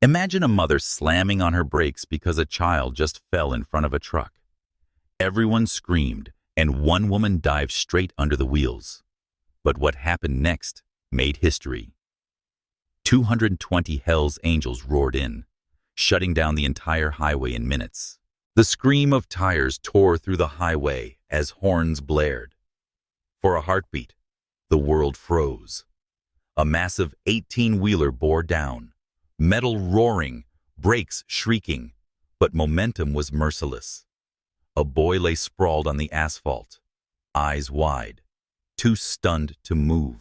Imagine a mother slamming on her brakes because a child just fell in front of a truck. Everyone screamed, and one woman dived straight under the wheels. But what happened next made history. 220 Hell's Angels roared in, shutting down the entire highway in minutes. The scream of tires tore through the highway as horns blared. For a heartbeat, the world froze. A massive 18-wheeler bore down, metal roaring, brakes shrieking, but momentum was merciless. A boy lay sprawled on the asphalt, eyes wide, too stunned to move.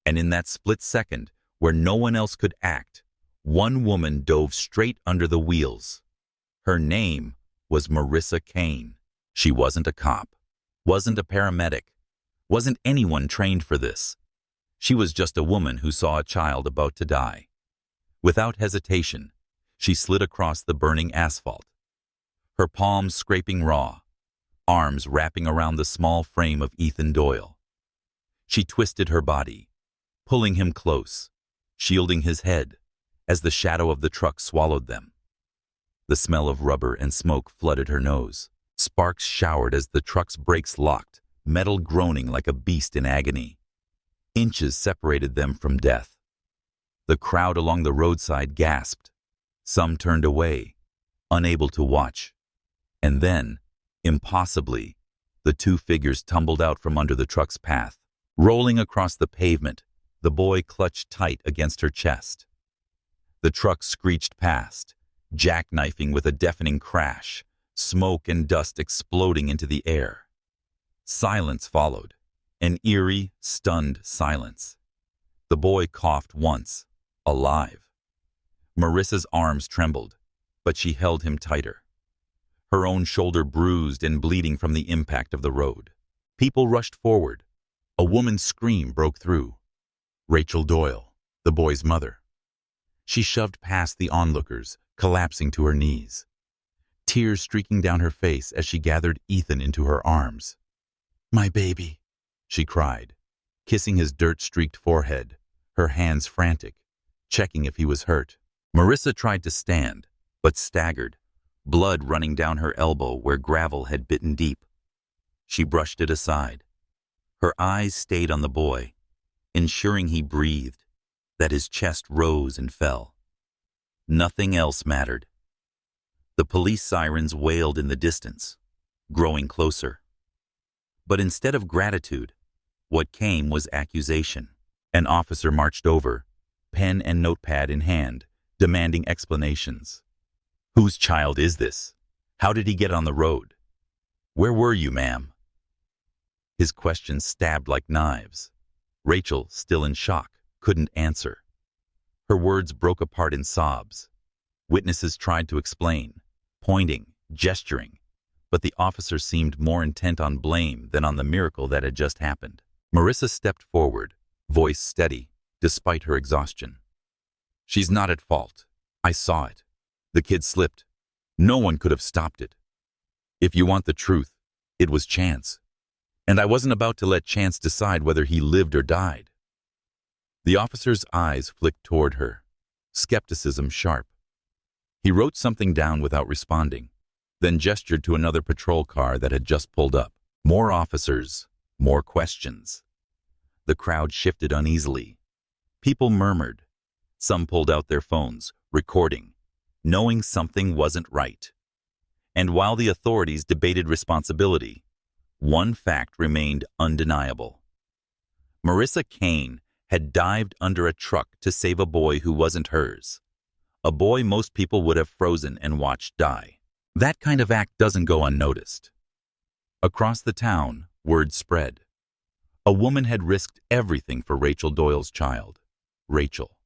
And in that split second, where no one else could act, one woman dove straight under the wheels. Her name was Marissa Kane. She wasn't a cop, wasn't a paramedic, wasn't anyone trained for this. She was just a woman who saw a child about to die. Without hesitation, she slid across the burning asphalt, her palms scraping raw, arms wrapping around the small frame of Ethan Doyle. She twisted her body, pulling him close, shielding his head as the shadow of the truck swallowed them. The smell of rubber and smoke flooded her nose. Sparks showered as the truck's brakes locked, metal groaning like a beast in agony. Inches separated them from death. The crowd along the roadside gasped. Some turned away, unable to watch. And then, impossibly, the two figures tumbled out from under the truck's path. Rolling across the pavement, the boy clutched tight against her chest. The truck screeched past, jackknifing with a deafening crash, smoke and dust exploding into the air. Silence followed, an eerie, stunned silence. The boy coughed once, alive. Marissa's arms trembled, but she held him tighter. Her own shoulder bruised and bleeding from the impact of the road. People rushed forward. A woman's scream broke through. Rachel Doyle, the boy's mother. She shoved past the onlookers, collapsing to her knees. Tears streaking down her face as she gathered Ethan into her arms. "My baby," she cried, kissing his dirt-streaked forehead, her hands frantic, checking if he was hurt. Marissa tried to stand, but staggered, blood running down her elbow where gravel had bitten deep. She brushed it aside. Her eyes stayed on the boy, ensuring he breathed, that his chest rose and fell. Nothing else mattered. The police sirens wailed in the distance, growing closer. But instead of gratitude, what came was accusation. An officer marched over, pen and notepad in hand, demanding explanations. "Whose child is this? How did he get on the road? Where were you, ma'am?" His questions stabbed like knives. Rachel, still in shock, couldn't answer. Her words broke apart in sobs. Witnesses tried to explain, pointing, gesturing, but the officer seemed more intent on blame than on the miracle that had just happened. Marissa stepped forward, voice steady, despite her exhaustion. "She's not at fault. I saw it. The kid slipped. No one could have stopped it. If you want the truth, it was chance. And I wasn't about to let chance decide whether he lived or died." The officer's eyes flicked toward her, skepticism sharp. He wrote something down without responding, then gestured to another patrol car that had just pulled up. More officers, more questions. The crowd shifted uneasily. People murmured. Some pulled out their phones, recording, knowing something wasn't right. And while the authorities debated responsibility, one fact remained undeniable. Marissa Kane had dived under a truck to save a boy who wasn't hers. A boy most people would have frozen and watched die. That kind of act doesn't go unnoticed. Across the town, word spread. A woman had risked everything for Rachel Doyle's child, Rachel,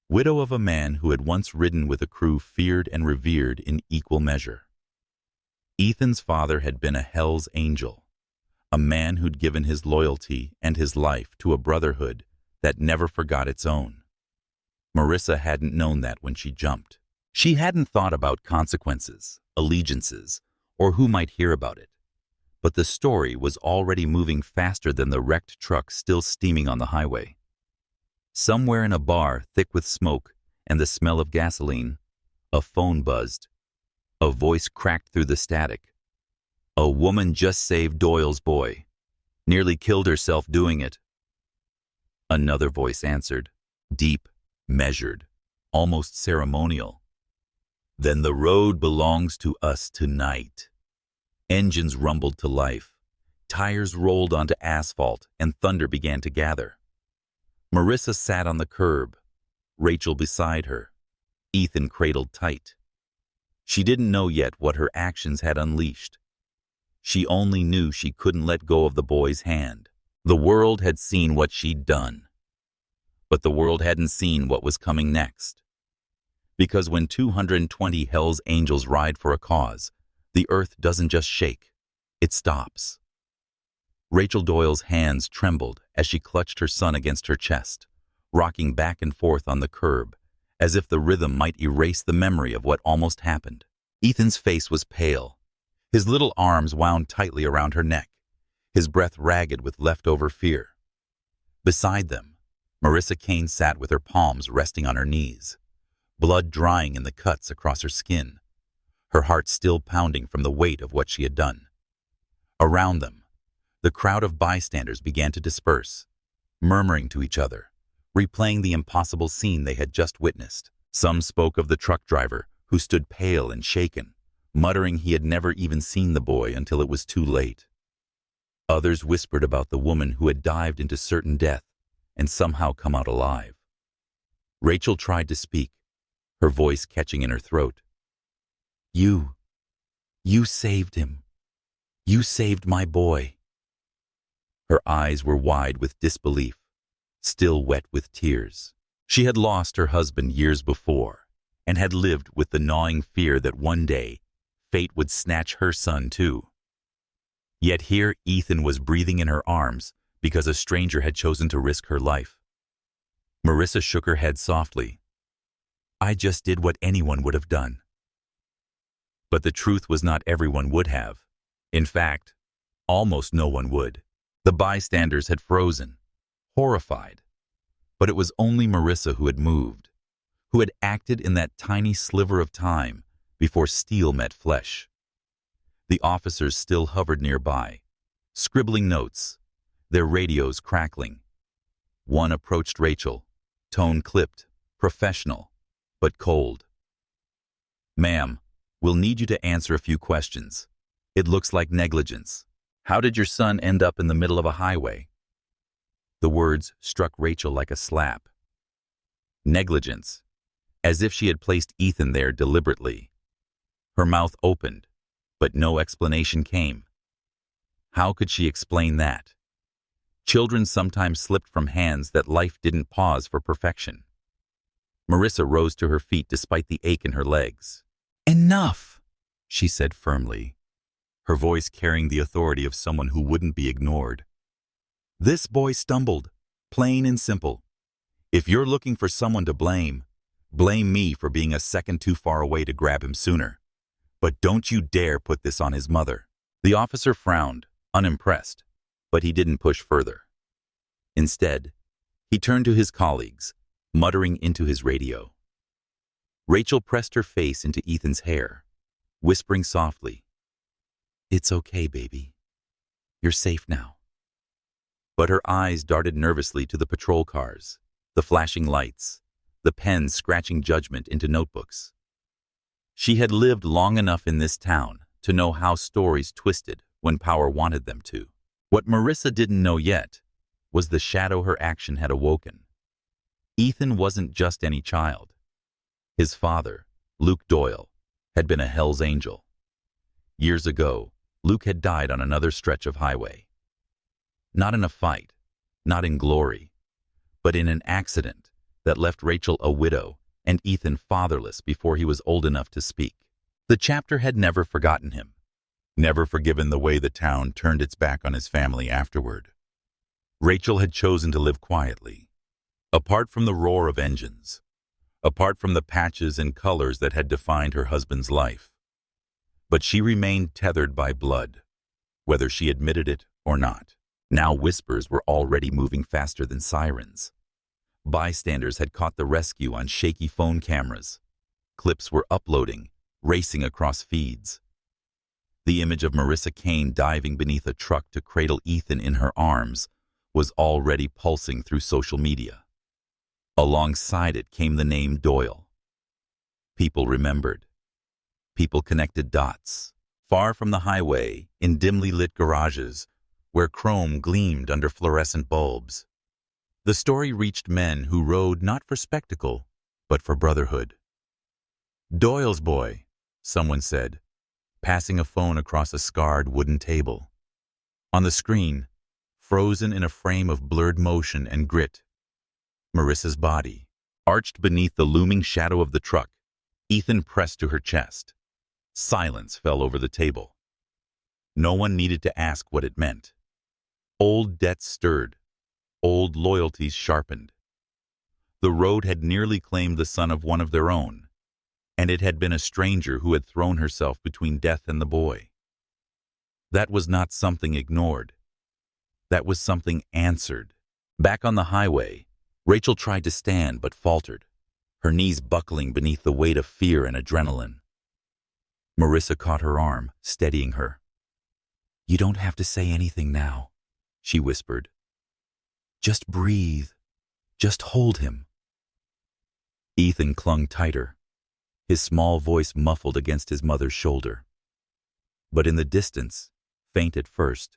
widow of a man who had once ridden with a crew feared and revered in equal measure. Ethan's father had been a Hell's Angel, a man who'd given his loyalty and his life to a brotherhood that never forgot its own. Marissa hadn't known that when she jumped. She hadn't thought about consequences, allegiances, or who might hear about it. But the story was already moving faster than the wrecked truck still steaming on the highway. Somewhere in a bar thick with smoke, and the smell of gasoline. A phone buzzed. A voice cracked through the static. A woman just saved Doyle's boy. Nearly killed herself doing it. Another voice answered, deep, measured, almost ceremonial. Then the road belongs to us tonight. Engines rumbled to life. Tires rolled onto asphalt, and thunder began to gather. Marissa sat on the curb, Rachel beside her, Ethan cradled tight. She didn't know yet what her actions had unleashed. She only knew she couldn't let go of the boy's hand. The world had seen what she'd done. But the world hadn't seen what was coming next. Because when 220 Hell's Angels ride for a cause, the earth doesn't just shake, it stops. Rachel Doyle's hands trembled as she clutched her son against her chest, rocking back and forth on the curb, as if the rhythm might erase the memory of what almost happened. Ethan's face was pale. His little arms wound tightly around her neck, his breath ragged with leftover fear. Beside them, Marissa Kane sat with her palms resting on her knees, blood drying in the cuts across her skin, her heart still pounding from the weight of what she had done. Around them, the crowd of bystanders began to disperse, murmuring to each other, replaying the impossible scene they had just witnessed. Some spoke of the truck driver, who stood pale and shaken, muttering he had never even seen the boy until it was too late. Others whispered about the woman who had dived into certain death and somehow come out alive. Rachel tried to speak, her voice catching in her throat. You saved him. You saved my boy." Her eyes were wide with disbelief, still wet with tears. She had lost her husband years before and had lived with the gnawing fear that one day fate would snatch her son too. Yet here Ethan was breathing in her arms because a stranger had chosen to risk her life. Marissa shook her head softly. "I just did what anyone would have done." But the truth was not everyone would have. In fact, almost no one would. The bystanders had frozen, horrified. But it was only Marissa who had moved, who had acted in that tiny sliver of time before steel met flesh. The officers still hovered nearby, scribbling notes, their radios crackling. One approached Rachel, tone clipped, professional, but cold. "Ma'am, we'll need you to answer a few questions. It looks like negligence. How did your son end up in the middle of a highway?" The words struck Rachel like a slap. Negligence, as if she had placed Ethan there deliberately. Her mouth opened, but no explanation came. How could she explain that? Children sometimes slipped from hands that life didn't pause for perfection. Marissa rose to her feet despite the ache in her legs. "Enough," she said firmly, her voice carrying the authority of someone who wouldn't be ignored. "This boy stumbled, plain and simple. If you're looking for someone to blame, blame me for being a second too far away to grab him sooner. But don't you dare put this on his mother." The officer frowned, unimpressed, but he didn't push further. Instead, he turned to his colleagues, muttering into his radio. Rachel pressed her face into Ethan's hair, whispering softly, "It's okay, baby. You're safe now." But her eyes darted nervously to the patrol cars, the flashing lights, the pens scratching judgment into notebooks. She had lived long enough in this town to know how stories twisted when power wanted them to. What Marissa didn't know yet was the shadow her action had awoken. Ethan wasn't just any child. His father, Luke Doyle, had been a Hell's Angel. Years ago, Luke had died on another stretch of highway. Not in a fight, not in glory, but in an accident that left Rachel a widow and Ethan fatherless before he was old enough to speak. The chapter had never forgotten him, never forgiven the way the town turned its back on his family afterward. Rachel had chosen to live quietly, apart from the roar of engines, apart from the patches and colors that had defined her husband's life. But she remained tethered by blood, whether she admitted it or not. Now whispers were already moving faster than sirens. Bystanders had caught the rescue on shaky phone cameras. Clips were uploading, racing across feeds. The image of Marissa Kane diving beneath a truck to cradle Ethan in her arms was already pulsing through social media. Alongside it came the name Doyle. People remembered. People connected dots. Far from the highway, in dimly lit garages, where chrome gleamed under fluorescent bulbs, the story reached men who rode not for spectacle, but for brotherhood. "Doyle's boy," someone said, passing a phone across a scarred wooden table. On the screen, frozen in a frame of blurred motion and grit, Marissa's body. Arched beneath the looming shadow of the truck, Ethan pressed to her chest. Silence fell over the table. No one needed to ask what it meant. Old debts stirred. Old loyalties sharpened. The road had nearly claimed the son of one of their own, and it had been a stranger who had thrown herself between death and the boy. That was not something ignored. That was something answered. Back on the highway, Rachel tried to stand but faltered, her knees buckling beneath the weight of fear and adrenaline. Marissa caught her arm, steadying her. "You don't have to say anything now," she whispered. "Just breathe. Just hold him." Ethan clung tighter, his small voice muffled against his mother's shoulder. But in the distance, faint at first,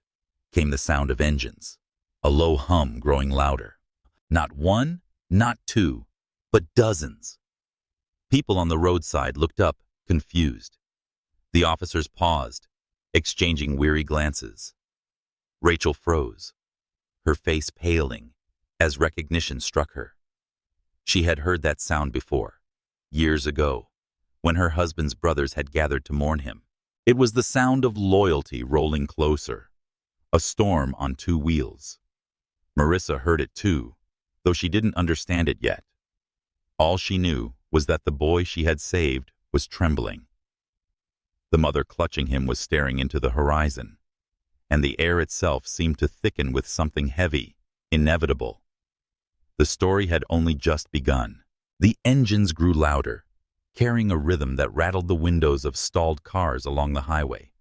came the sound of engines, a low hum growing louder. Not one, not two, but dozens. People on the roadside looked up, confused. The officers paused, exchanging weary glances. Rachel froze, her face paling as recognition struck her. She had heard that sound before, years ago, when her husband's brothers had gathered to mourn him. It was the sound of loyalty rolling closer, a storm on two wheels. Marissa heard it too, though she didn't understand it yet. All she knew was that the boy she had saved was trembling. The mother clutching him was staring into the horizon, and the air itself seemed to thicken with something heavy, inevitable. The story had only just begun. The engines grew louder, carrying a rhythm that rattled the windows of stalled cars along the highway.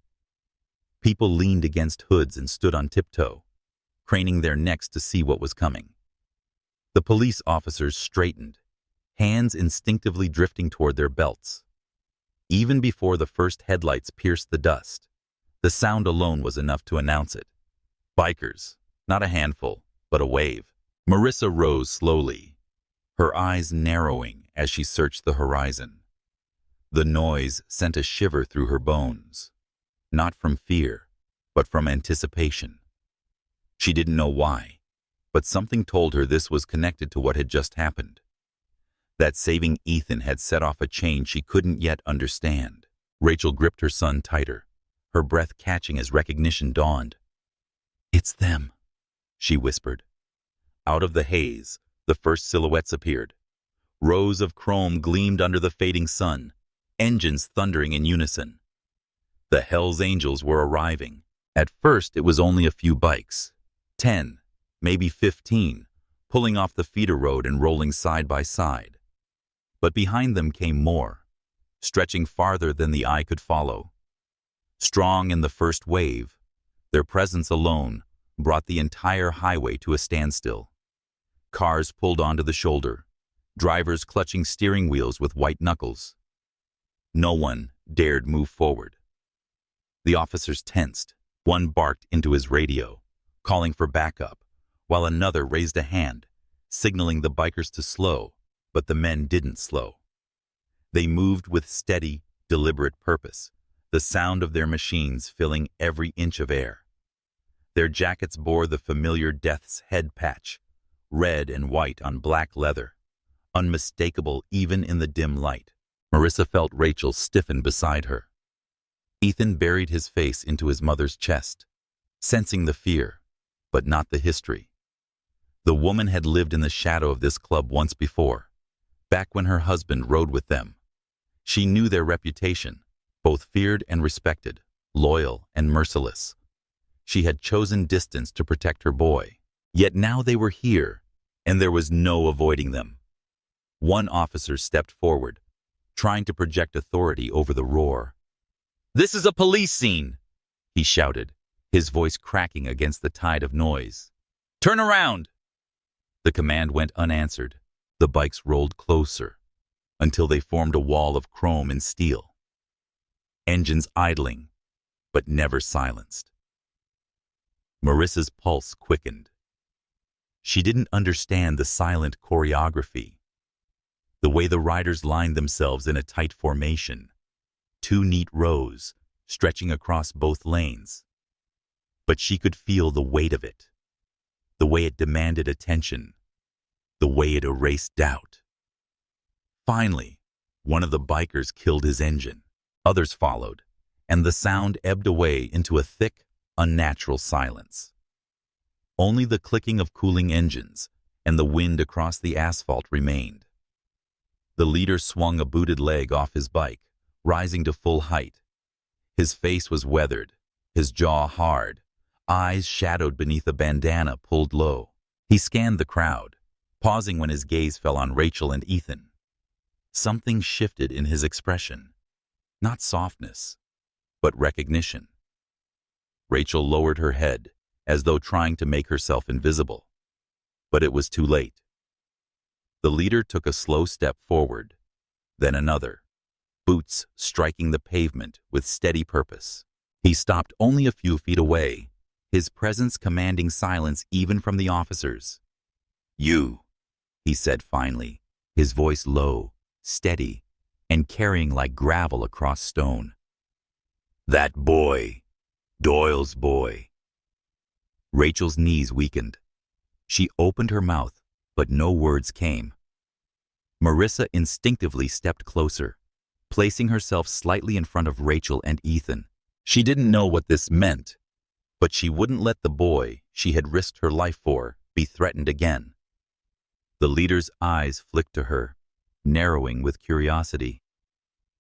People leaned against hoods and stood on tiptoe, craning their necks to see what was coming. The police officers straightened, hands instinctively drifting toward their belts. Even before the first headlights pierced the dust, the sound alone was enough to announce it. Bikers, not a handful, but a wave. Marissa rose slowly, her eyes narrowing as she searched the horizon. The noise sent a shiver through her bones, not from fear, but from anticipation. She didn't know why, but something told her this was connected to what had just happened. That saving Ethan had set off a chain she couldn't yet understand. Rachel gripped her son tighter, her breath catching as recognition dawned. "It's them," she whispered. Out of the haze, the first silhouettes appeared. Rows of chrome gleamed under the fading sun, engines thundering in unison. The Hells Angels were arriving. At first, it was only a few bikes, 10, maybe 15, pulling off the feeder road and rolling side by side. But behind them came more, stretching farther than the eye could follow. Strong in the first wave, their presence alone brought the entire highway to a standstill. Cars pulled onto the shoulder, drivers clutching steering wheels with white knuckles. No one dared move forward. The officers tensed. One barked into his radio, calling for backup, while another raised a hand, signaling the bikers to slow, but the men didn't slow. They moved with steady, deliberate purpose, the sound of their machines filling every inch of air. Their jackets bore the familiar death's head patch, red and white on black leather, unmistakable even in the dim light. Marissa felt Rachel stiffen beside her. Ethan buried his face into his mother's chest, sensing the fear, but not the history. The woman had lived in the shadow of this club once before, back when her husband rode with them. She knew their reputation, both feared and respected, loyal and merciless. She had chosen distance to protect her boy, yet now they were here, and there was no avoiding them. One officer stepped forward, trying to project authority over the roar. "This is a police scene," he shouted, his voice cracking against the tide of noise. "Turn around!" The command went unanswered. The bikes rolled closer, until they formed a wall of chrome and steel. Engines idling, but never silenced. Marissa's pulse quickened. She didn't understand the silent choreography, the way the riders lined themselves in a tight formation, 2 neat rows stretching across both lanes. But she could feel the weight of it, the way it demanded attention, the way it erased doubt. Finally, one of the bikers killed his engine. Others followed, and the sound ebbed away into a thick, unnatural silence. Only the clicking of cooling engines and the wind across the asphalt remained. The leader swung a booted leg off his bike, rising to full height. His face was weathered, his jaw hard, eyes shadowed beneath a bandana pulled low. He scanned the crowd, pausing when his gaze fell on Rachel and Ethan. Something shifted in his expression. Not softness, but recognition. Rachel lowered her head, as though trying to make herself invisible. But it was too late. The leader took a slow step forward, then another, boots striking the pavement with steady purpose. He stopped only a few feet away, his presence commanding silence even from the officers. "You," he said finally, his voice low, steady, and carrying like gravel across stone. "That boy, Doyle's boy." Rachel's knees weakened. She opened her mouth, but no words came. Marissa instinctively stepped closer, placing herself slightly in front of Rachel and Ethan. She didn't know what this meant, but she wouldn't let the boy she had risked her life for be threatened again. The leader's eyes flicked to her, narrowing with curiosity.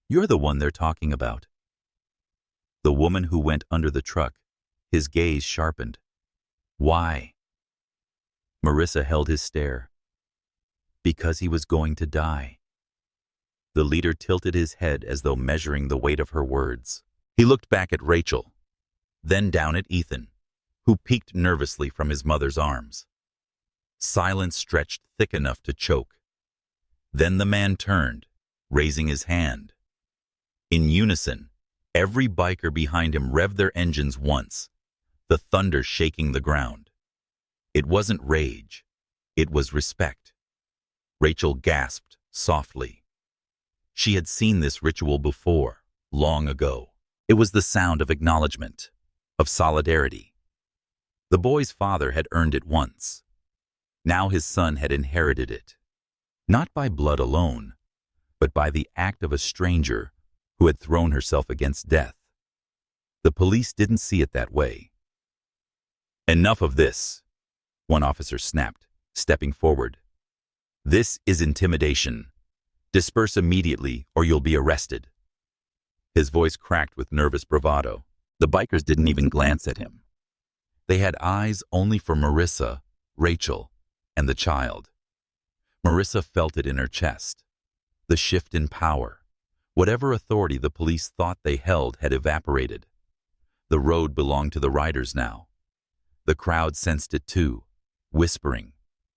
"You're the one they're talking about." The woman who went under the truck, his gaze sharpened. "Why?" Marissa held his stare. "Because he was going to die." The leader tilted his head as though measuring the weight of her words. He looked back at Rachel, then down at Ethan, who peeked nervously from his mother's arms. Silence stretched thick enough to choke. Then the man turned, raising his hand. In unison, every biker behind him revved their engines once, the thunder shaking the ground. It wasn't rage, it was respect. Rachel gasped softly. She had seen this ritual before, long ago. It was the sound of acknowledgement, of solidarity. The boy's father had earned it once. Now his son had inherited it, not by blood alone, but by the act of a stranger who had thrown herself against death. The police didn't see it that way. "Enough of this," one officer snapped, stepping forward. "This is intimidation. Disperse immediately or you'll be arrested." His voice cracked with nervous bravado. The bikers didn't even glance at him. They had eyes only for Marissa, Rachel, and the child. Marissa felt it in her chest. The shift in power. Whatever authority the police thought they held had evaporated. The road belonged to the riders now. The crowd sensed it too, whispering,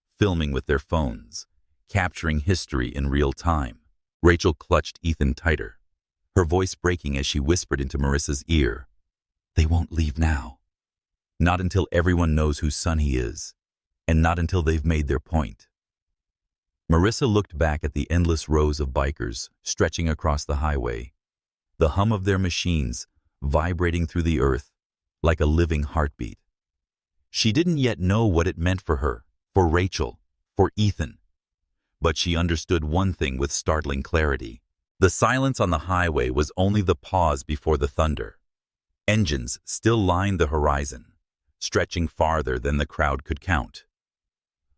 filming with their phones, capturing history in real time. Rachel clutched Ethan tighter, her voice breaking as she whispered into Marissa's ear. "They won't leave now. Not until everyone knows whose son he is, and not until they've made their point." Marissa looked back at the endless rows of bikers stretching across the highway, the hum of their machines vibrating through the earth like a living heartbeat. She didn't yet know what it meant for her, for Rachel, for Ethan. But she understood one thing with startling clarity. The silence on the highway was only the pause before the thunder. Engines still lined the horizon, stretching farther than the crowd could count.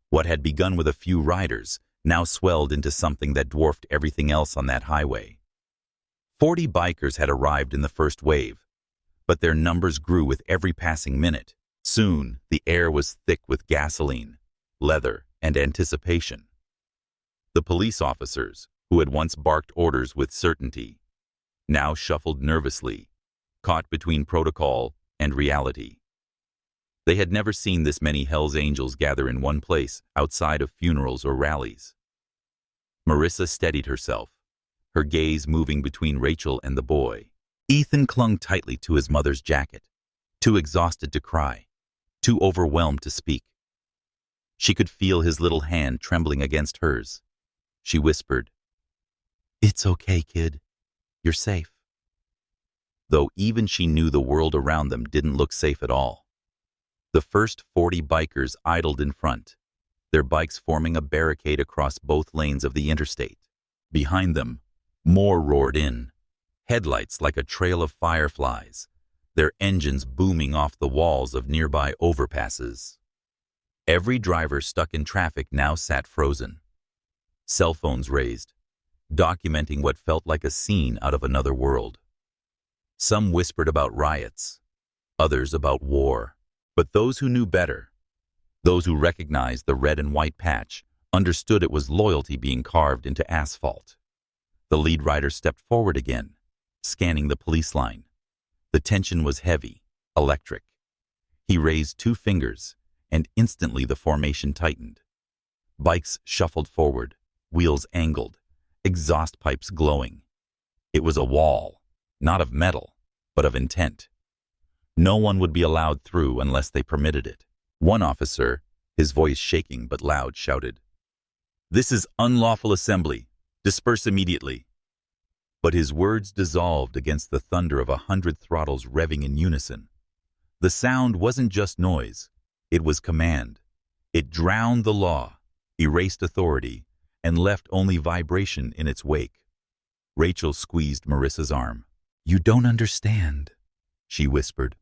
What had begun with a few riders now swelled into something that dwarfed everything else on that highway. 40 bikers had arrived in the first wave, but their numbers grew with every passing minute. Soon, the air was thick with gasoline, leather, and anticipation. The police officers, who had once barked orders with certainty, now shuffled nervously, caught between protocol and reality. They had never seen this many Hell's Angels gather in one place outside of funerals or rallies. Marissa steadied herself, her gaze moving between Rachel and the boy. Ethan clung tightly to his mother's jacket, too exhausted to cry, too overwhelmed to speak. She could feel his little hand trembling against hers. She whispered, "It's okay, kid. You're safe." Though even she knew the world around them didn't look safe at all. The first 40 bikers idled in front, their bikes forming a barricade across both lanes of the interstate. Behind them, more roared in, headlights like a trail of fireflies, their engines booming off the walls of nearby overpasses. Every driver stuck in traffic now sat frozen, cell phones raised, documenting what felt like a scene out of another world. Some whispered about riots, others about war, but those who knew better, those who recognized the red and white patch, understood it was loyalty being carved into asphalt. The lead rider stepped forward again, scanning the police line. The tension was heavy, electric. He raised 2 fingers, and instantly the formation tightened. Bikes shuffled forward, wheels angled, exhaust pipes glowing. It was a wall, not of metal, but of intent. No one would be allowed through unless they permitted it. One officer, his voice shaking but loud, shouted, "This is unlawful assembly. Disperse immediately." But his words dissolved against the thunder of 100 throttles revving in unison. The sound wasn't just noise, it was command. It drowned the law, erased authority, and left only vibration in its wake. Rachel squeezed Marissa's arm. "You don't understand," she whispered.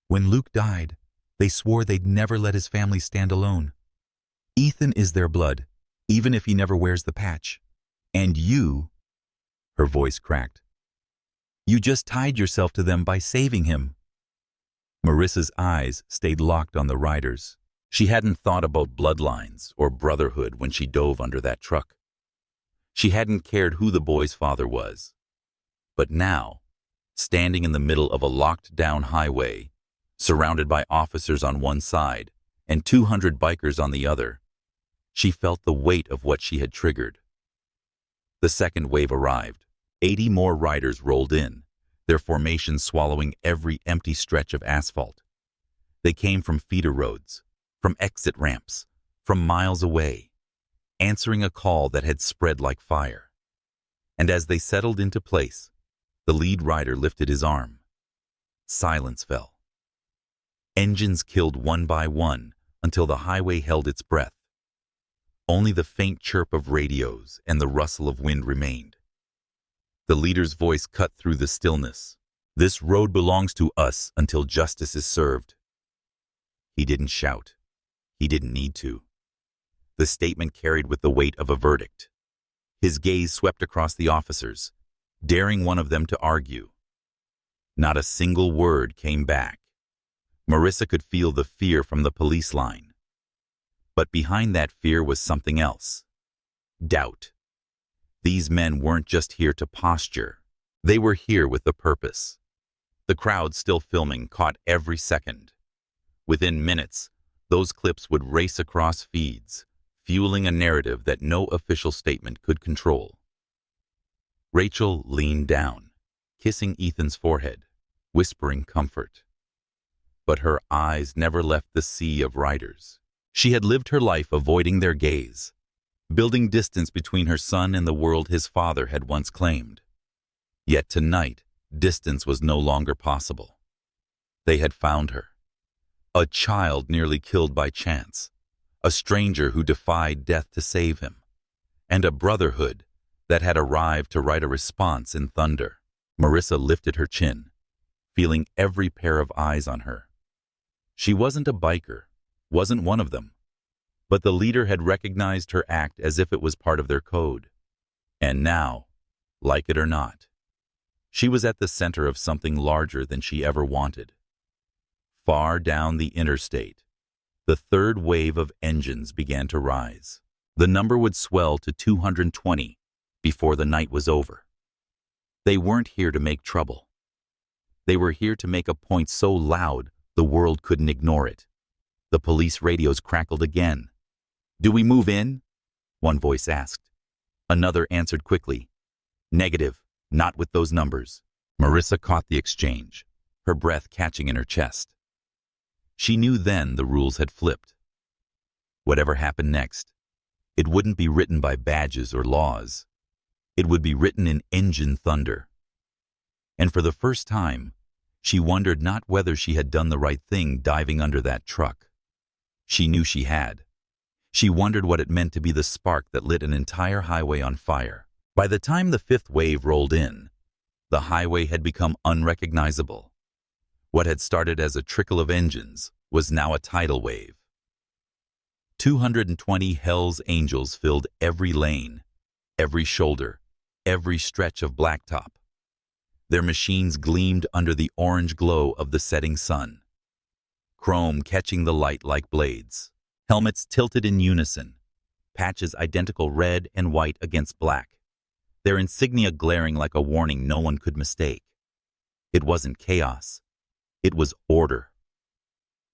"When Luke died, they swore they'd never let his family stand alone. Ethan is their blood, even if he never wears the patch. And you," her voice cracked, "you just tied yourself to them by saving him." Marissa's eyes stayed locked on the riders. She hadn't thought about bloodlines or brotherhood when she dove under that truck. She hadn't cared who the boy's father was. But now, standing in the middle of a locked-down highway, surrounded by officers on one side and 200 bikers on the other, she felt the weight of what she had triggered. The second wave arrived. 80 more riders rolled in, their formation swallowing every empty stretch of asphalt. They came from feeder roads, from exit ramps, from miles away, answering a call that had spread like fire. And as they settled into place, the lead rider lifted his arm. Silence fell. Engines killed one by one until the highway held its breath. Only the faint chirp of radios and the rustle of wind remained. The leader's voice cut through the stillness. "This road belongs to us until justice is served." He didn't shout. He didn't need to. The statement carried with the weight of a verdict. His gaze swept across the officers, daring one of them to argue. Not a single word came back. Marissa could feel the fear from the police line. But behind that fear was something else. Doubt. These men weren't just here to posture. They were here with a purpose. The crowd still filming caught every second. Within minutes, those clips would race across feeds, fueling a narrative that no official statement could control. Rachel leaned down, kissing Ethan's forehead, whispering comfort. But her eyes never left the sea of riders. She had lived her life avoiding their gaze, building distance between her son and the world his father had once claimed. Yet tonight, distance was no longer possible. They had found her. A child nearly killed by chance, a stranger who defied death to save him, and a brotherhood that had arrived to write a response in thunder. Marissa lifted her chin, feeling every pair of eyes on her. She wasn't a biker, wasn't one of them, but the leader had recognized her act as if it was part of their code. And now, like it or not, she was at the center of something larger than she ever wanted. Far down the interstate, The third wave of engines began to rise. The number would swell to 220 before the night was over. They weren't here to make trouble. They were here to make a point so loud the world couldn't ignore it. The police radios crackled again. "Do we move in?" one voice asked. Another answered quickly. "Negative, not with those numbers." Marissa caught the exchange, her breath catching in her chest. She knew then the rules had flipped. Whatever happened next, it wouldn't be written by badges or laws. It would be written in engine thunder. And for the first time, she wondered not whether she had done the right thing diving under that truck. She knew she had. She wondered what it meant to be the spark that lit an entire highway on fire. By the time the fifth wave rolled in, the highway had become unrecognizable. What had started as a trickle of engines was now a tidal wave. 220 Hell's Angels filled every lane, every shoulder, every stretch of blacktop. Their machines gleamed under the orange glow of the setting sun, chrome catching the light like blades. Helmets tilted in unison, patches identical red and white against black, their insignia glaring like a warning no one could mistake. It wasn't chaos. It was order.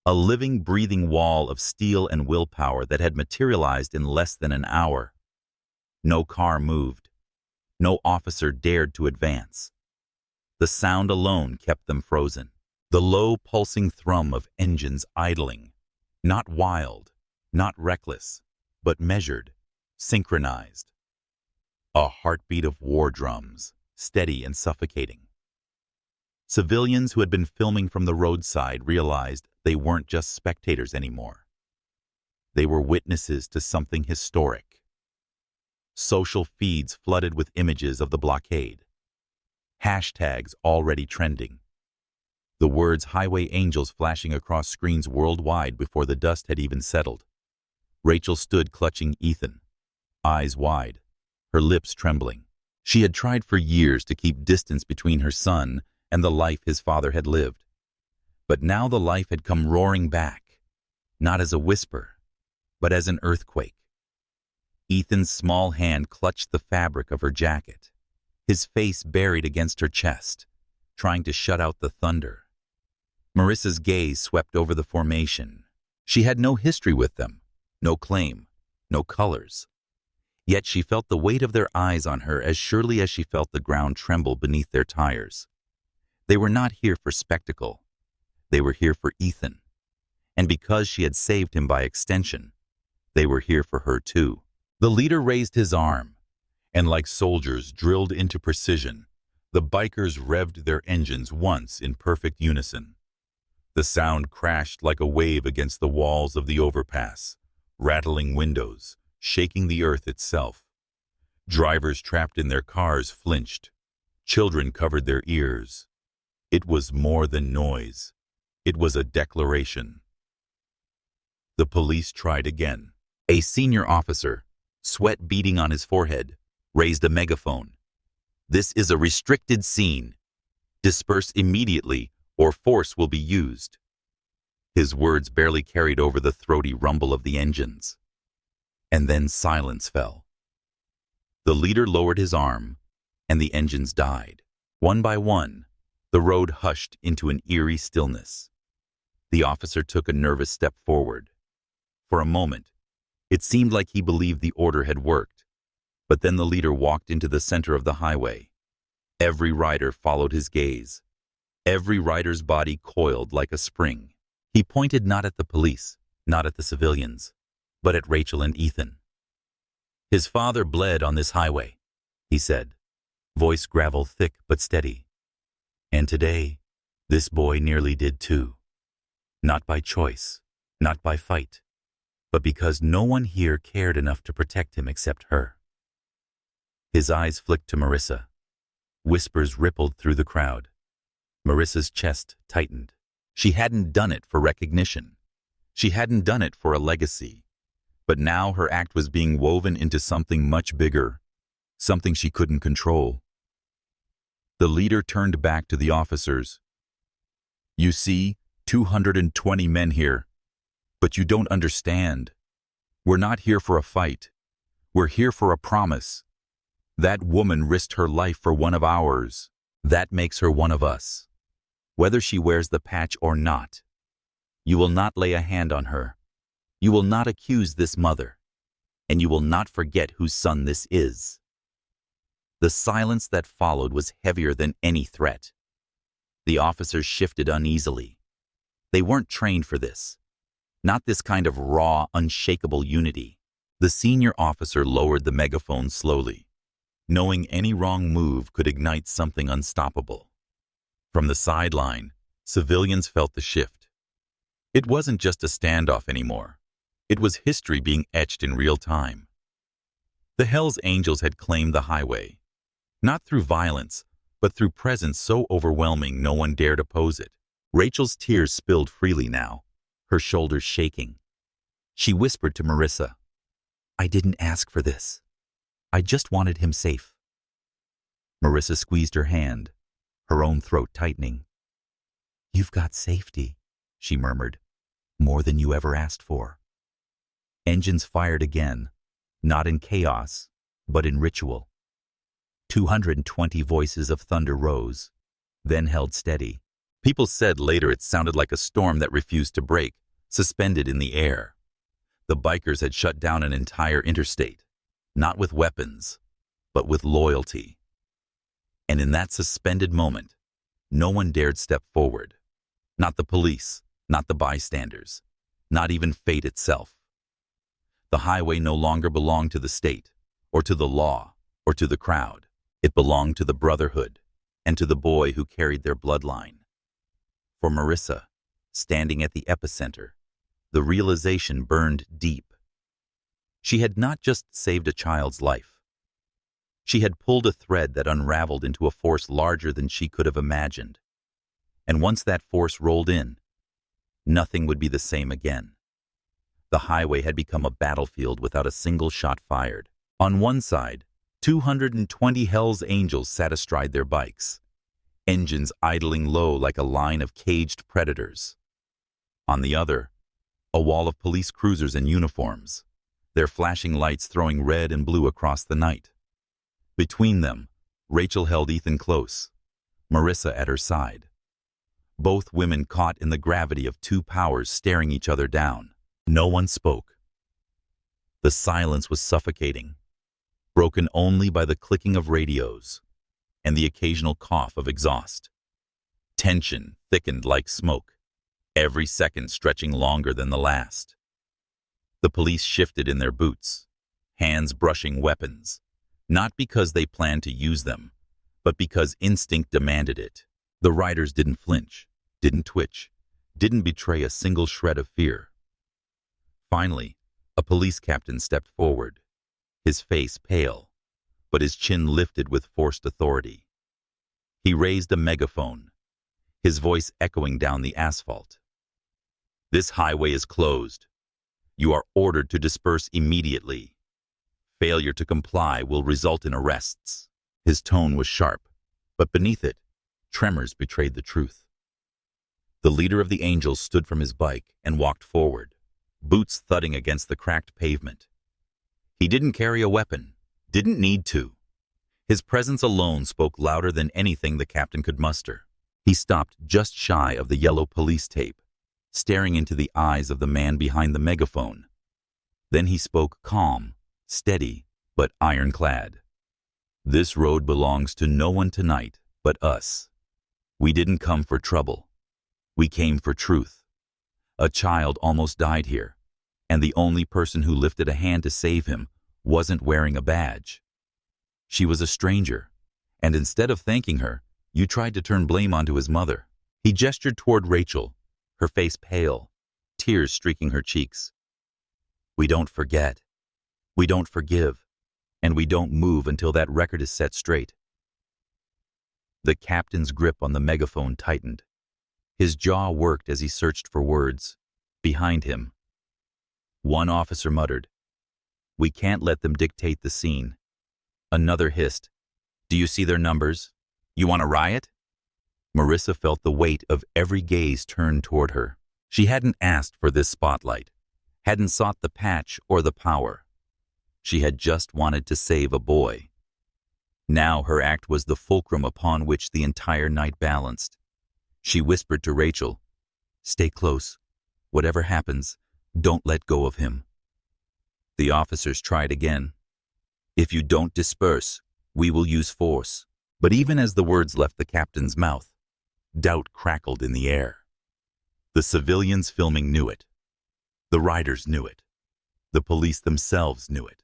A living, breathing wall of steel and willpower that had materialized in less than an hour. No car moved. No officer dared to advance. The sound alone kept them frozen. The low, pulsing thrum of engines idling. Not wild, not reckless, but measured, synchronized. A heartbeat of war drums, steady and suffocating. Civilians who had been filming from the roadside realized they weren't just spectators anymore. They were witnesses to something historic. Social feeds flooded with images of the blockade. Hashtags already trending. The words "Highway Angels" flashing across screens worldwide before the dust had even settled. Rachel stood clutching Ethan, eyes wide, her lips trembling. She had tried for years to keep distance between her son and the life his father had lived. But now the life had come roaring back, not as a whisper, but as an earthquake. Ethan's small hand clutched the fabric of her jacket, his face buried against her chest, trying to shut out the thunder. Marissa's gaze swept over the formation. She had no history with them, no claim, no colors. Yet she felt the weight of their eyes on her as surely as she felt the ground tremble beneath their tires. They were not here for spectacle. They were here for Ethan. And because she had saved him by extension, they were here for her too. The leader raised his arm, and like soldiers drilled into precision, the bikers revved their engines once in perfect unison. The sound crashed like a wave against the walls of the overpass, rattling windows, shaking the earth itself. Drivers trapped in their cars flinched. Children covered their ears. It was more than noise. It was a declaration. The police tried again. A senior officer, sweat beading on his forehead, raised a megaphone. "This is a restricted scene. Disperse immediately or force will be used." His words barely carried over the throaty rumble of the engines. And then silence fell. The leader lowered his arm, and the engines died. One by one, the road hushed into an eerie stillness. The officer took a nervous step forward. For a moment, it seemed like he believed the order had worked. But then the leader walked into the center of the highway. Every rider followed his gaze. Every rider's body coiled like a spring. He pointed not at the police, not at the civilians, but at Rachel and Ethan. "His father bled on this highway," he said, voice gravel thick but steady. "And today, this boy nearly did too. Not by choice, not by fight, but because no one here cared enough to protect him except her." His eyes flicked to Marissa. Whispers rippled through the crowd. Marissa's chest tightened. She hadn't done it for recognition. She hadn't done it for a legacy. But now her act was being woven into something much bigger, something she couldn't control. The leader turned back to the officers. "You see, 220 men here, But you don't understand. We're not here for a fight. We're here for a promise. That woman risked her life for one of ours. That makes her one of us. Whether she wears the patch or not. You will not lay a hand on her. You will not accuse this mother. And you will not forget whose son this is. The silence that followed was heavier than any threat. The officers shifted uneasily. They weren't trained for this. Not this kind of raw, unshakable unity. The senior officer lowered the megaphone slowly, knowing any wrong move could ignite something unstoppable. From the sideline, civilians felt the shift. It wasn't just a standoff anymore. It was history being etched in real time. The Hells Angels had claimed the highway, not through violence, but through presence so overwhelming no one dared oppose it. Rachel's tears spilled freely now, her shoulders shaking. She whispered to Marissa, "I didn't ask for this. I just wanted him safe." Marissa squeezed her hand, her own throat tightening. "You've got safety," she murmured, "more than you ever asked for." Engines fired again, not in chaos, but in ritual. 220 voices of thunder rose, then held steady. People said later it sounded like a storm that refused to break, suspended in the air. The bikers had shut down an entire interstate, not with weapons, but with loyalty. And in that suspended moment, no one dared step forward. Not the police, not the bystanders, not even fate itself. The highway no longer belonged to the state, or to the law, or to the crowd. It belonged to the brotherhood, and to the boy who carried their bloodline. For Marissa, standing at the epicenter, the realization burned deep. She had not just saved a child's life. She had pulled a thread that unraveled into a force larger than she could have imagined. And once that force rolled in, nothing would be the same again. The highway had become a battlefield without a single shot fired. On one side, 220 Hells Angels sat astride their bikes, engines idling low like a line of caged predators. On the other, a wall of police cruisers in uniforms, their flashing lights throwing red and blue across the night. Between them, Rachel held Ethan close, Marissa at her side. Both women caught in the gravity of two powers staring each other down. No one spoke. The silence was suffocating, broken only by the clicking of radios and the occasional cough of exhaust. Tension thickened like smoke, every second stretching longer than the last. The police shifted in their boots, hands brushing weapons, not because they planned to use them, but because instinct demanded it. The riders didn't flinch, didn't twitch, didn't betray a single shred of fear. Finally, a police captain stepped forward, his face pale, but his chin lifted with forced authority. He raised a megaphone, his voice echoing down the asphalt. "This highway is closed. You are ordered to disperse immediately. Failure to comply will result in arrests." His tone was sharp, but beneath it, tremors betrayed the truth. The leader of the Angels stood from his bike and walked forward, boots thudding against the cracked pavement. He didn't carry a weapon, didn't need to. His presence alone spoke louder than anything the captain could muster. He stopped just shy of the yellow police tape, staring into the eyes of the man behind the megaphone. Then he spoke calm, steady, but ironclad. "This road belongs to no one tonight but us. We didn't come for trouble. We came for truth. A child almost died here, and the only person who lifted a hand to save him wasn't wearing a badge. She was a stranger, and instead of thanking her, you tried to turn blame onto his mother." He gestured toward Rachel, her face pale, tears streaking her cheeks. "We don't forget. We don't forgive, and we don't move until that record is set straight." The captain's grip on the megaphone tightened. His jaw worked as he searched for words. Behind him, one officer muttered, "We can't let them dictate the scene." Another hissed, "Do you see their numbers? You want a riot?" Marissa felt the weight of every gaze turned toward her. She hadn't asked for this spotlight, hadn't sought the patch or the power. She had just wanted to save a boy. Now her act was the fulcrum upon which the entire night balanced. She whispered to Rachel, "Stay close. Whatever happens, don't let go of him." The officers tried again. "If you don't disperse, we will use force." But even as the words left the captain's mouth, doubt crackled in the air. The civilians filming knew it. The riders knew it. The police themselves knew it.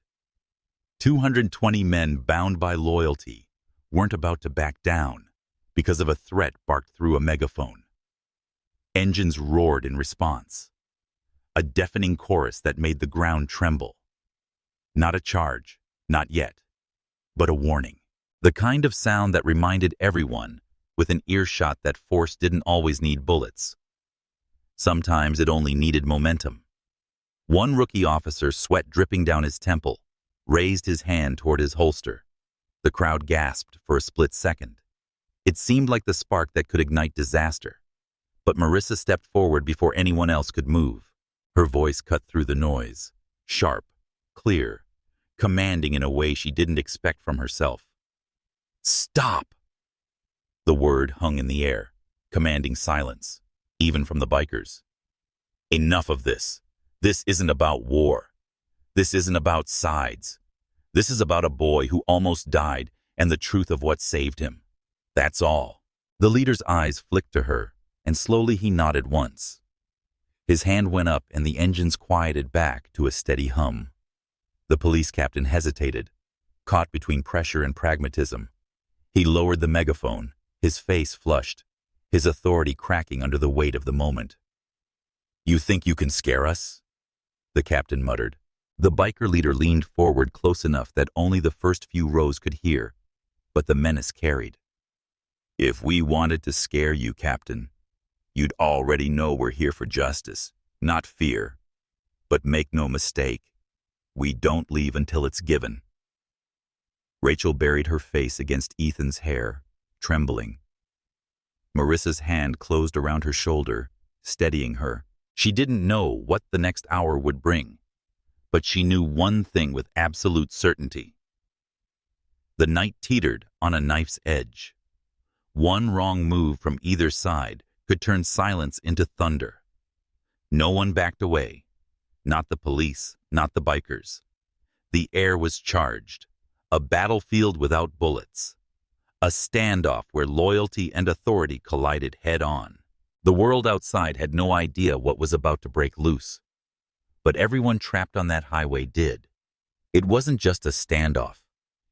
220 men bound by loyalty weren't about to back down because of a threat barked through a megaphone. Engines roared in response, a deafening chorus that made the ground tremble. Not a charge, not yet, but a warning. The kind of sound that reminded everyone with an earshot that force didn't always need bullets. Sometimes it only needed momentum. One rookie officer, sweat dripping down his temple, raised his hand toward his holster. The crowd gasped for a split second. It seemed like the spark that could ignite disaster. But Marissa stepped forward before anyone else could move. Her voice cut through the noise, sharp, clear, commanding in a way she didn't expect from herself. "Stop!" The word hung in the air, commanding silence, even from the bikers. "Enough of this. This isn't about war. This isn't about sides. This is about a boy who almost died and the truth of what saved him. That's all." The leader's eyes flicked to her, and slowly he nodded once. His hand went up and the engines quieted back to a steady hum. The police captain hesitated, caught between pressure and pragmatism. He lowered the megaphone, his face flushed, his authority cracking under the weight of the moment. "You think you can scare us?" the captain muttered. The biker leader leaned forward close enough that only the first few rows could hear, but the menace carried. "If we wanted to scare you, Captain, you'd already know we're here for justice, not fear. But make no mistake, we don't leave until it's given." Rachel buried her face against Ethan's hair, trembling. Marissa's hand closed around her shoulder, steadying her. She didn't know what the next hour would bring, but she knew one thing with absolute certainty. The night teetered on a knife's edge. One wrong move from either side could turn silence into thunder. No one backed away. Not the police, not the bikers. The air was charged. A battlefield without bullets. A standoff where loyalty and authority collided head-on. The world outside had no idea what was about to break loose. But everyone trapped on that highway did. It wasn't just a standoff.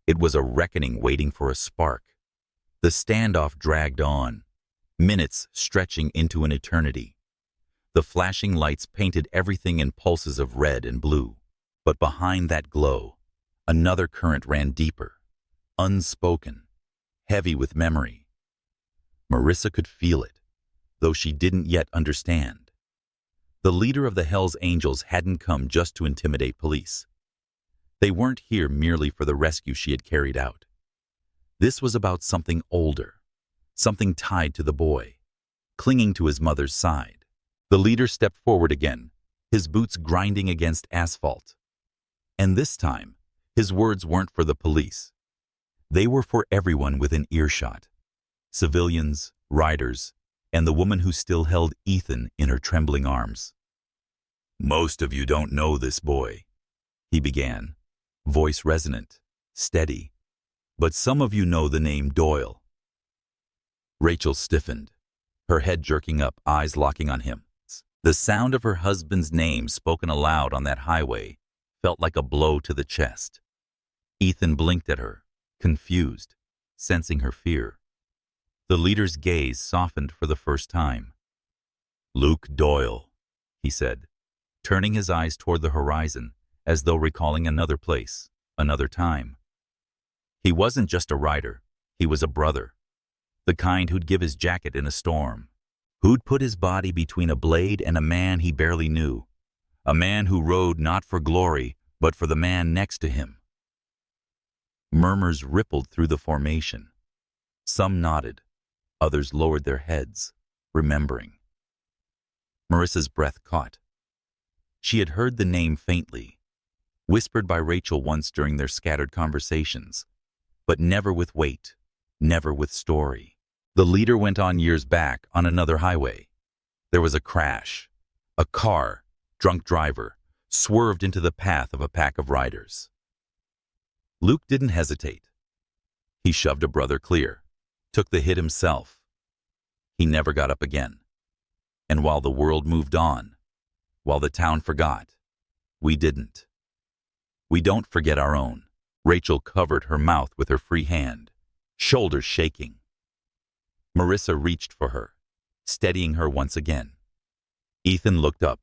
It was a reckoning waiting for a spark. The standoff dragged on, minutes stretching into an eternity. The flashing lights painted everything in pulses of red and blue. But behind that glow, another current ran deeper, unspoken, heavy with memory. Marissa could feel it, though she didn't yet understand. The leader of the Hells Angels hadn't come just to intimidate police. They weren't here merely for the rescue she had carried out. This was about something older, something tied to the boy, clinging to his mother's side. The leader stepped forward again, his boots grinding against asphalt. And this time, his words weren't for the police. They were for everyone within earshot. Civilians, riders, and the woman who still held Ethan in her trembling arms. "Most of you don't know this boy," he began, voice resonant, steady. "But some of you know the name Doyle." Rachel stiffened, her head jerking up, eyes locking on him. The sound of her husband's name spoken aloud on that highway felt like a blow to the chest. Ethan blinked at her, confused, sensing her fear. The leader's gaze softened for the first time. "Luke Doyle," he said, turning his eyes toward the horizon as though recalling another place, another time. He wasn't just a rider, he was a brother. The kind who'd give his jacket in a storm, who'd put his body between a blade and a man he barely knew, a man who rode not for glory, but for the man next to him. Murmurs rippled through the formation. Some nodded, others lowered their heads, remembering. Marissa's breath caught. She had heard the name faintly, whispered by Rachel once during their scattered conversations, but never with weight, never with story. The leader went on years back on another highway. There was a crash. A car, drunk driver, swerved into the path of a pack of riders. Luke didn't hesitate. He shoved a brother clear, took the hit himself. He never got up again. And while the world moved on, while the town forgot, we didn't. We don't forget our own. Rachel covered her mouth with her free hand, shoulders shaking. Marissa reached for her, steadying her once again. Ethan looked up,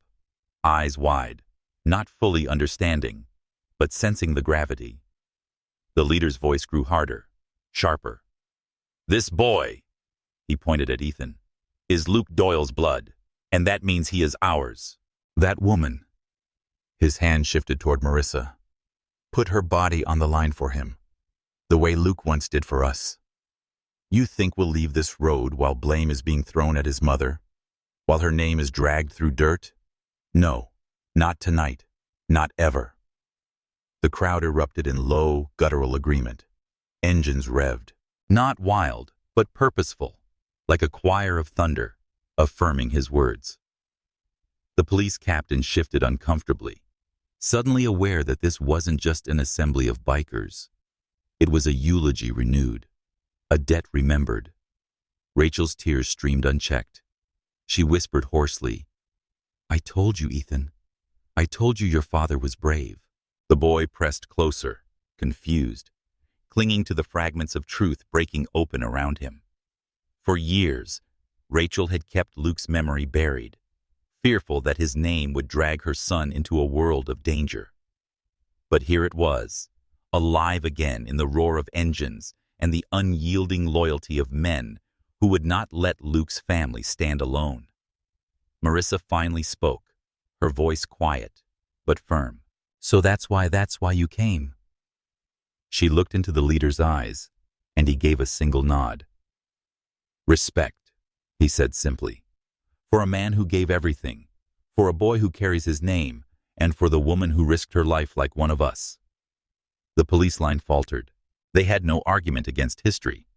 eyes wide, not fully understanding, but sensing the gravity. The leader's voice grew harder, sharper. "This boy," he pointed at Ethan, "is Luke Doyle's blood, and that means he is ours. That woman," his hand shifted toward Marissa, "put her body on the line for him, the way Luke once did for us. You think we'll leave this road while blame is being thrown at his mother, while her name is dragged through dirt? No, not tonight, not ever." The crowd erupted in low, guttural agreement. Engines revved, not wild, but purposeful, like a choir of thunder, affirming his words. The police captain shifted uncomfortably, suddenly aware that this wasn't just an assembly of bikers. It was a eulogy renewed, a debt remembered. Rachel's tears streamed unchecked. She whispered hoarsely, "I told you, Ethan. I told you your father was brave." The boy pressed closer, confused, clinging to the fragments of truth breaking open around him. For years, Rachel had kept Luke's memory buried, fearful that his name would drag her son into a world of danger. But here it was, alive again in the roar of engines and the unyielding loyalty of men who would not let Luke's family stand alone. Marissa finally spoke, her voice quiet, but firm. "So that's why you came." She looked into the leader's eyes, and he gave a single nod. "Respect," he said simply, "for a man who gave everything, for a boy who carries his name, and for the woman who risked her life like one of us." The police line faltered. They had no argument against history,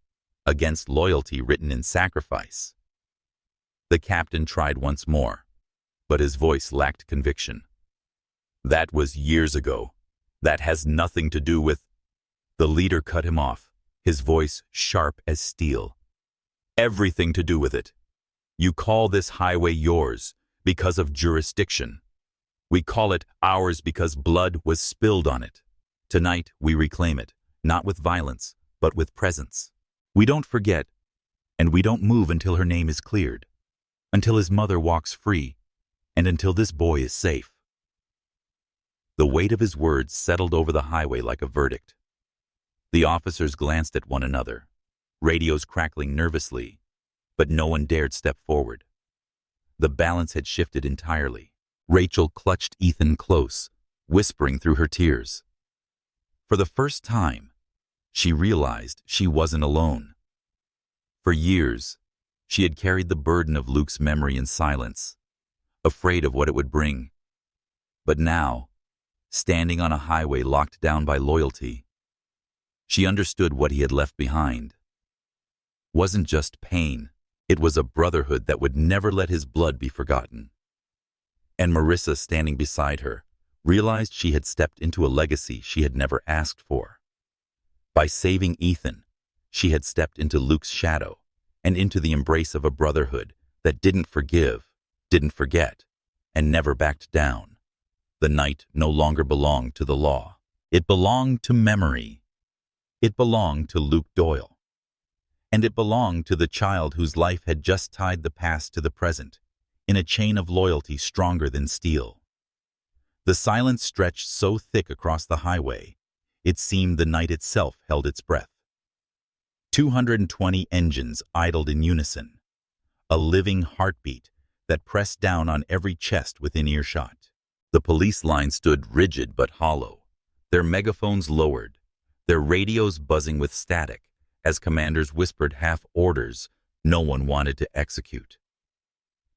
against loyalty written in sacrifice. The captain tried once more, but his voice lacked conviction. "That was years ago. That has nothing to do with—" The leader cut him off, his voice sharp as steel. "Everything to do with it. You call this highway yours because of jurisdiction. We call it ours because blood was spilled on it. Tonight we reclaim it, not with violence, but with presence. We don't forget, and we don't move until her name is cleared, until his mother walks free, and until this boy is safe." The weight of his words settled over the highway like a verdict. The officers glanced at one another, radios crackling nervously, but no one dared step forward. The balance had shifted entirely. Rachel clutched Ethan close, whispering through her tears. For the first time, she realized she wasn't alone. For years, she had carried the burden of Luke's memory in silence, afraid of what it would bring. But now, standing on a highway locked down by loyalty, she understood what he had left behind. Wasn't just pain, it was a brotherhood that would never let his blood be forgotten. And Marissa, standing beside her, realized she had stepped into a legacy she had never asked for. By saving Ethan, she had stepped into Luke's shadow and into the embrace of a brotherhood that didn't forgive, didn't forget, and never backed down. The night no longer belonged to the law. It belonged to memory. It belonged to Luke Doyle. And it belonged to the child whose life had just tied the past to the present, in a chain of loyalty stronger than steel. The silence stretched so thick across the highway, it seemed the night itself held its breath. 220 engines idled in unison, a living heartbeat that pressed down on every chest within earshot. The police line stood rigid but hollow, their megaphones lowered, their radios buzzing with static as commanders whispered half orders no one wanted to execute.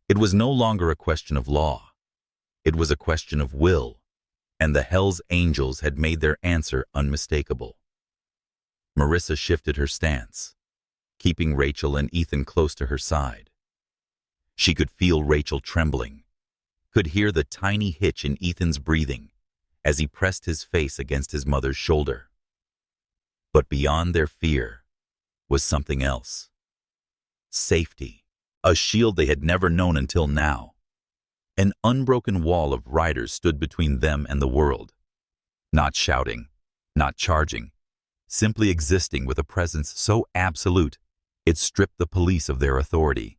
It was no longer a question of law. It was a question of will, and the Hell's Angels had made their answer unmistakable. Marissa shifted her stance, keeping Rachel and Ethan close to her side. She could feel Rachel trembling, could hear the tiny hitch in Ethan's breathing as he pressed his face against his mother's shoulder. But beyond their fear was something else. Safety, a shield they had never known until now. An unbroken wall of riders stood between them and the world, not shouting, not charging, simply existing with a presence so absolute it stripped the police of their authority.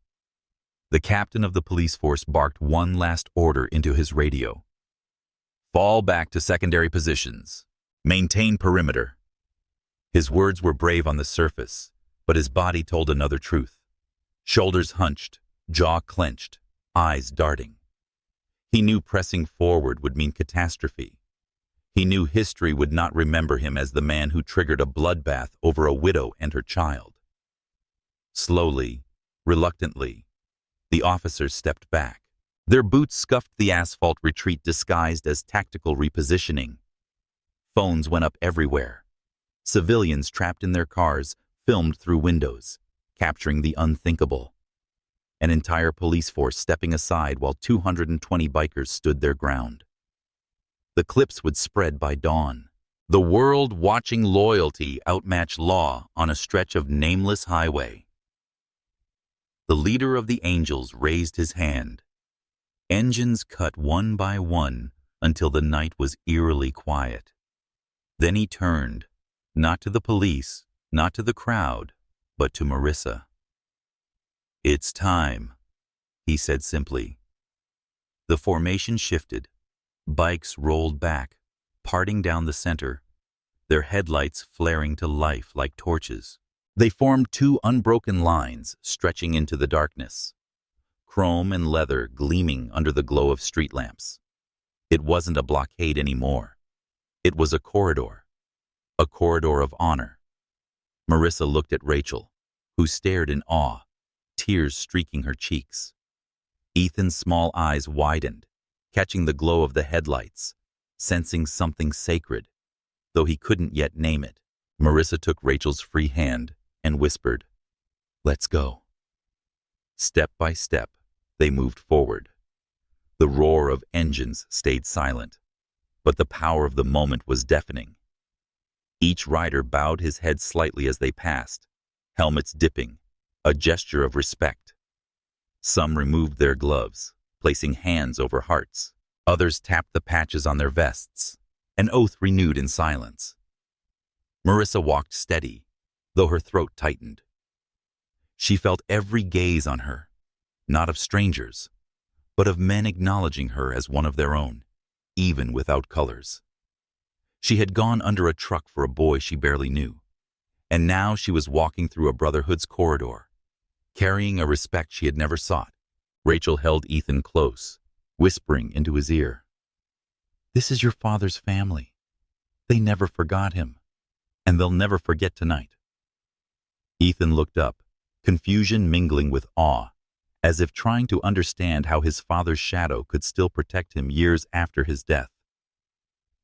The captain of the police force barked one last order into his radio. "Fall back to secondary positions. Maintain perimeter." His words were brave on the surface, but his body told another truth. Shoulders hunched, jaw clenched, eyes darting. He knew pressing forward would mean catastrophe. He knew history would not remember him as the man who triggered a bloodbath over a widow and her child. Slowly, reluctantly, the officers stepped back. Their boots scuffed the asphalt retreat disguised as tactical repositioning. Phones went up everywhere. Civilians trapped in their cars filmed through windows, capturing the unthinkable. An entire police force stepping aside while 220 bikers stood their ground. The clips would spread by dawn. The world watching loyalty outmatch law on a stretch of nameless highway. The leader of the Angels raised his hand. Engines cut one by one until the night was eerily quiet. Then he turned, not to the police, not to the crowd, but to Marissa. "It's time," he said simply. The formation shifted. Bikes rolled back, parting down the center, their headlights flaring to life like torches. They formed two unbroken lines stretching into the darkness, chrome and leather gleaming under the glow of street lamps. It wasn't a blockade anymore. It was a corridor of honor. Marissa looked at Rachel, who stared in awe, tears streaking her cheeks. Ethan's small eyes widened, catching the glow of the headlights, sensing something sacred, though he couldn't yet name it. Marissa took Rachel's free hand and whispered, "Let's go." Step by step, they moved forward. The roar of engines stayed silent, but the power of the moment was deafening. Each rider bowed his head slightly as they passed, helmets dipping, a gesture of respect. Some removed their gloves, placing hands over hearts. Others tapped the patches on their vests, an oath renewed in silence. Marissa walked steady, though her throat tightened. She felt every gaze on her, not of strangers, but of men acknowledging her as one of their own, even without colors. She had gone under a truck for a boy she barely knew, and now she was walking through a brotherhood's corridor, carrying a respect she had never sought. Rachel held Ethan close, whispering into his ear, "This is your father's family. They never forgot him, and they'll never forget tonight." Ethan looked up, confusion mingling with awe, as if trying to understand how his father's shadow could still protect him years after his death.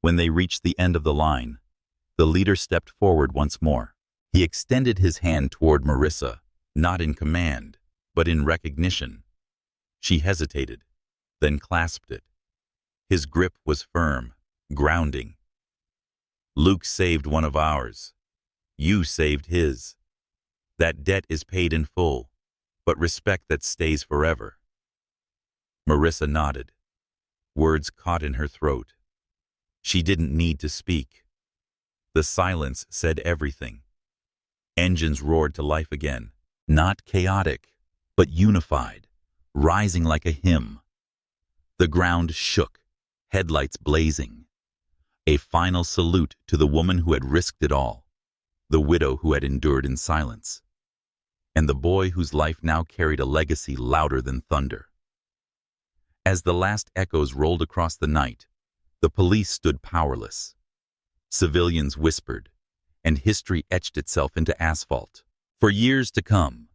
When they reached the end of the line, the leader stepped forward once more. He extended his hand toward Marissa, not in command, but in recognition. She hesitated, then clasped it. His grip was firm, grounding. "Luke saved one of ours. You saved his. That debt is paid in full, but respect that stays forever." Marissa nodded. Words caught in her throat. She didn't need to speak. The silence said everything. Engines roared to life again, not chaotic, but unified, rising like a hymn. The ground shook, headlights blazing. A final salute to the woman who had risked it all, the widow who had endured in silence, and the boy whose life now carried a legacy louder than thunder. As the last echoes rolled across the night, the police stood powerless. Civilians whispered, and history etched itself into asphalt. For years to come,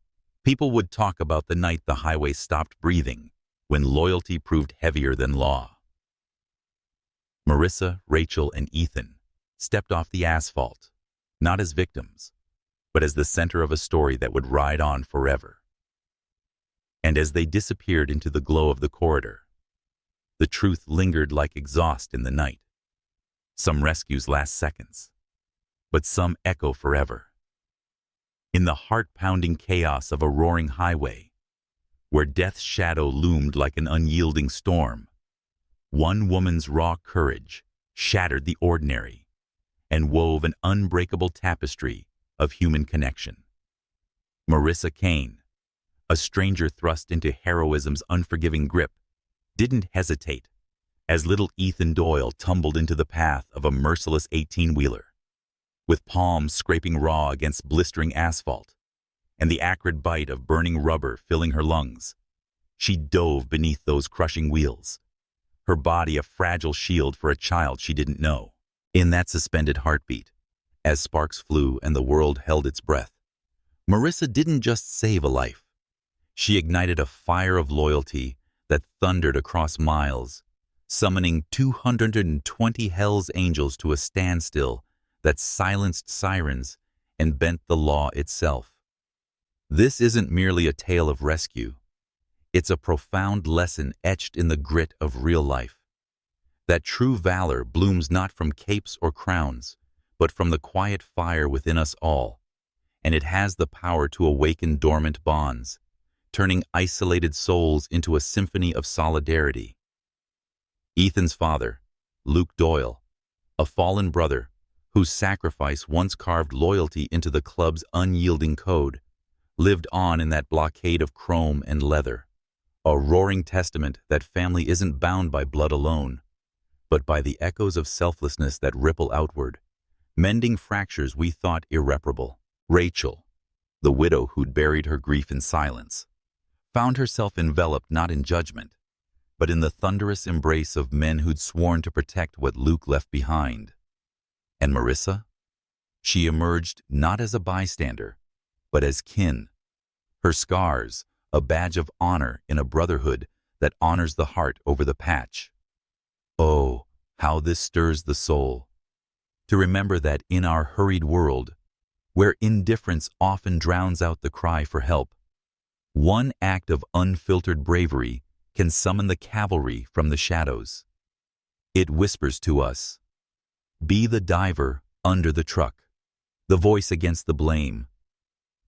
people would talk about the night the highway stopped breathing, when loyalty proved heavier than law. Marissa, Rachel, and Ethan stepped off the asphalt, not as victims, but as the center of a story that would ride on forever. And as they disappeared into the glow of the corridor, the truth lingered like exhaust in the night. Some rescues last seconds, but some echo forever. In the heart-pounding chaos of a roaring highway, where death's shadow loomed like an unyielding storm, one woman's raw courage shattered the ordinary and wove an unbreakable tapestry of human connection. Marissa Kane, a stranger thrust into heroism's unforgiving grip, didn't hesitate as little Ethan Doyle tumbled into the path of a merciless 18-wheeler. With palms scraping raw against blistering asphalt and the acrid bite of burning rubber filling her lungs, she dove beneath those crushing wheels, her body a fragile shield for a child she didn't know. In that suspended heartbeat, as sparks flew and the world held its breath, Marissa didn't just save a life. She ignited a fire of loyalty that thundered across miles, summoning 220 Hell's Angels to a standstill that silenced sirens and bent the law itself. This isn't merely a tale of rescue. It's a profound lesson etched in the grit of real life. That true valor blooms not from capes or crowns, but from the quiet fire within us all, and it has the power to awaken dormant bonds, turning isolated souls into a symphony of solidarity. Ethan's father, Luke Doyle, a fallen brother whose sacrifice once carved loyalty into the club's unyielding code, lived on in that blockade of chrome and leather, a roaring testament that family isn't bound by blood alone, but by the echoes of selflessness that ripple outward, mending fractures we thought irreparable. Rachel, the widow who'd buried her grief in silence, found herself enveloped not in judgment, but in the thunderous embrace of men who'd sworn to protect what Luke left behind. And Marissa? She emerged not as a bystander, but as kin. Her scars, a badge of honor in a brotherhood that honors the heart over the patch. Oh, how this stirs the soul, to remember that in our hurried world, where indifference often drowns out the cry for help, one act of unfiltered bravery can summon the cavalry from the shadows. It whispers to us, be the diver under the truck, the voice against the blame,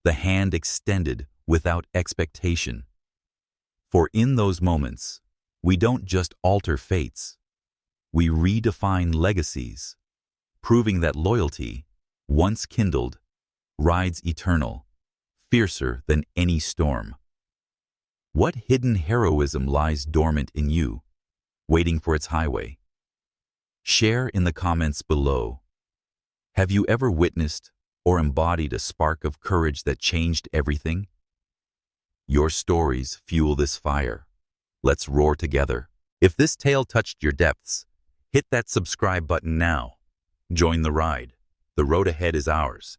the hand extended without expectation. For in those moments, we don't just alter fates, we redefine legacies, proving that loyalty, once kindled, rides eternal, fiercer than any storm. What hidden heroism lies dormant in you, waiting for its highway? Share in the comments below. Have you ever witnessed or embodied a spark of courage that changed everything? Your stories fuel this fire. Let's roar together. If this tale touched your depths, hit that subscribe button now. Join the ride. The road ahead is ours.